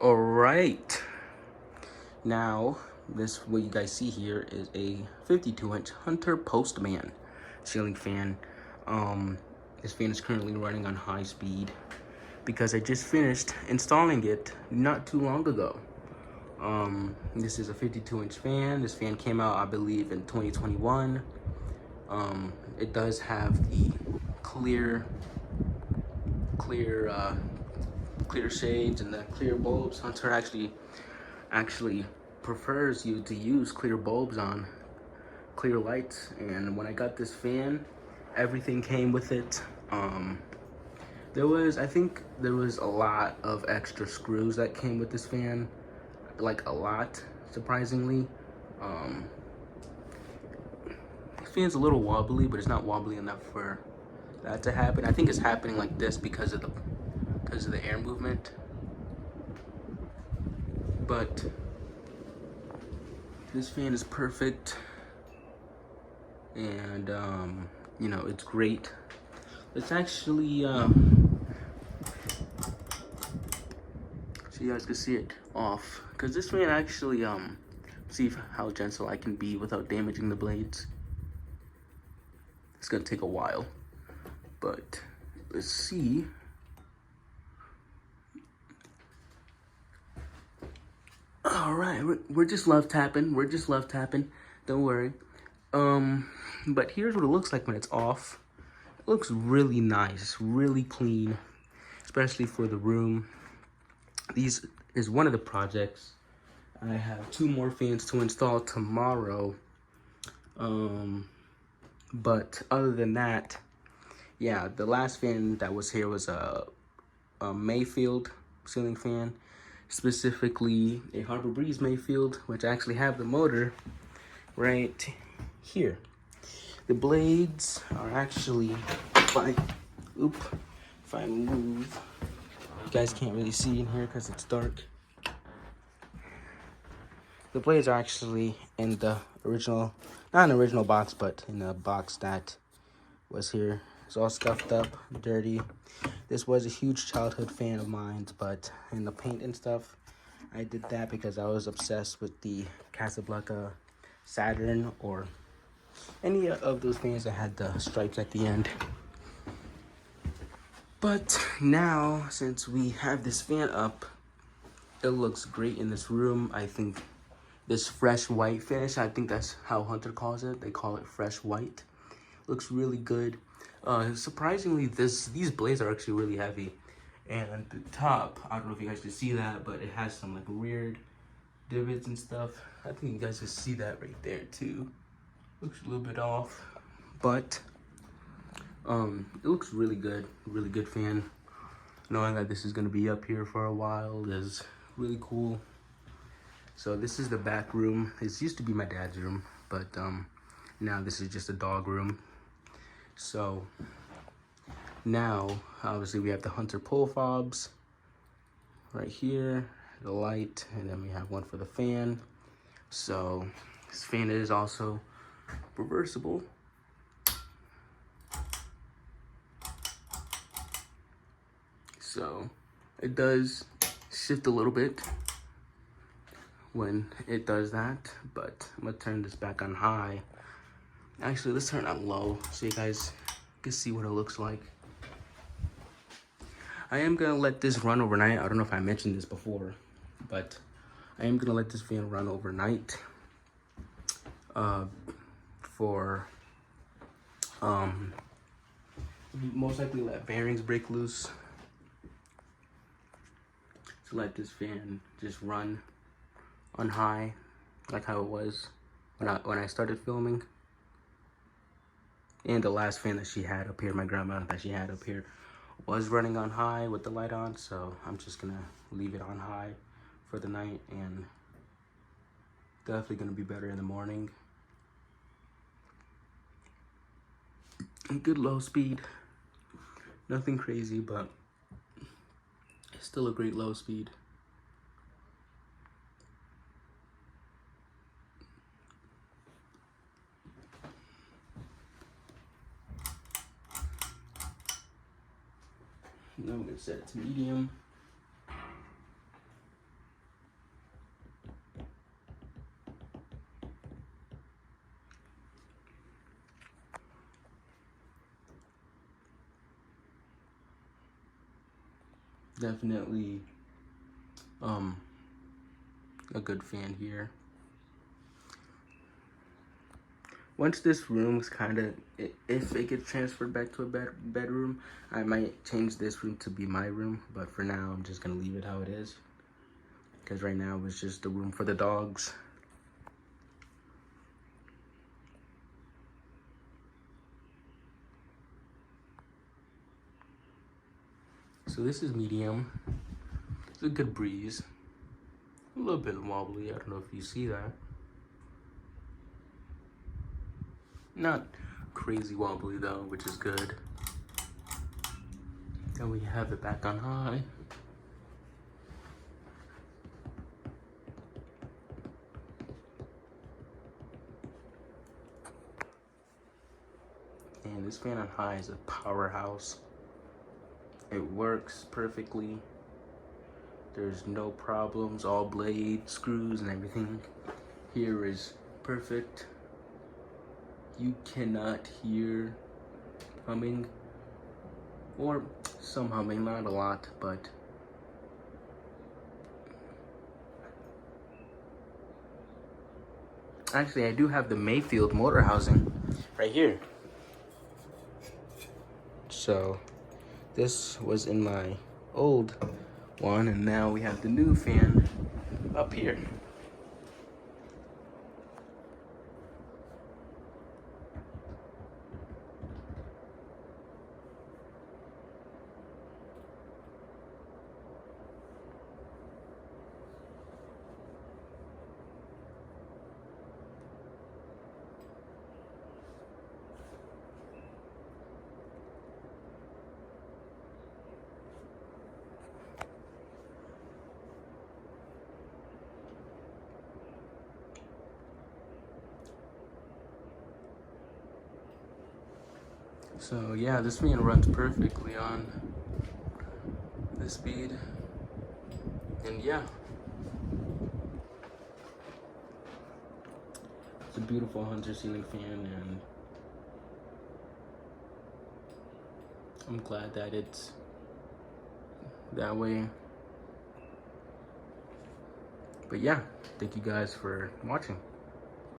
All right. Now, what you guys see here is a 52-inch Hunter Postman ceiling fan. This fan is currently running on high speed because I just finished installing it not too long ago. This is a 52-inch fan. This fan came out, I believe, in 2021. It does have the clear shades and the clear bulbs. Hunter actually prefers you to use clear bulbs on clear lights, and when I got this fan, everything came with it. I think there was a lot of extra screws that came with this fan, like a lot, surprisingly. This fan's a little wobbly, but it's not wobbly enough for that to happen. I think it's happening like this because of the air movement. But this fan is perfect, and it's great. It's actually so you guys can see it off, because this fan actually see how gentle I can be without damaging the blades. It's gonna take a while, but let's see. All right, we're just love tapping. Don't worry. But here's what it looks like when it's off. It looks really nice, really clean, especially for the room. These is one of the projects. I have 2 more fans to install tomorrow. But other than that, yeah, the last fan that was here was a Mayfield ceiling fan, specifically a Harbor Breeze Mayfield, which I actually have the motor right here. The blades are actually, if I move, you guys can't really see in here because it's dark. The blades are actually in the original, not an original box, but in the box that was here. It's all scuffed up, dirty. This was a huge childhood fan of mine, but in the paint and stuff, I did that because I was obsessed with the Casablanca Saturn or any of those fans that had the stripes at the end. But now, since we have this fan up, it looks great in this room. I think this fresh white finish, I think that's how Hunter calls it. They call it fresh white. Looks really good. Surprisingly, these blades are actually really heavy. And the top, I don't know if you guys can see that, but it has some like weird divots and stuff. I think you guys can see that right there too. Looks a little bit off, but it looks really good fan. Knowing that this is gonna be up here for a while is really cool. So this is the back room. This used to be my dad's room, but now this is just a dog room. So now, obviously, we have the Hunter pole fobs right here, the light, and then we have one for the fan. So this fan is also reversible. So it does shift a little bit when it does that, but I'm gonna turn this back on high. Actually, let's turn it on low so you guys can see what it looks like. I am gonna let this run overnight. I don't know if I mentioned this before, but I am gonna let this fan run overnight for most likely let bearings break loose, to let this fan just run on high like how it was when I started filming. And the last fan that she had up here, my grandma that she had up here, was running on high with the light on, so I'm just gonna leave it on high for the night, and definitely gonna be better in the morning. And good low speed, nothing crazy, but it's still a great low speed. Now I'm gonna set it to medium. definitely a good fan here. Once this room's kind of, if it gets transferred back to a bedroom, I might change this room to be my room. But for now, I'm just gonna leave it how it is, because right now it's just the room for the dogs. So this is medium. It's a good breeze. A little bit wobbly. I don't know if you see that. Not crazy wobbly though, which is good. Then we have it back on high. And this fan on high is a powerhouse. It works perfectly. There's no problems. All blade screws and everything here is perfect. You cannot hear humming, or some humming, not a lot, but actually I do have the Mayfield motor housing right here. So this was in my old one, and now we have the new fan up here. So yeah, this fan runs perfectly on this speed. And yeah, it's a beautiful Hunter ceiling fan, and I'm glad that it's that way. But yeah, thank you guys for watching.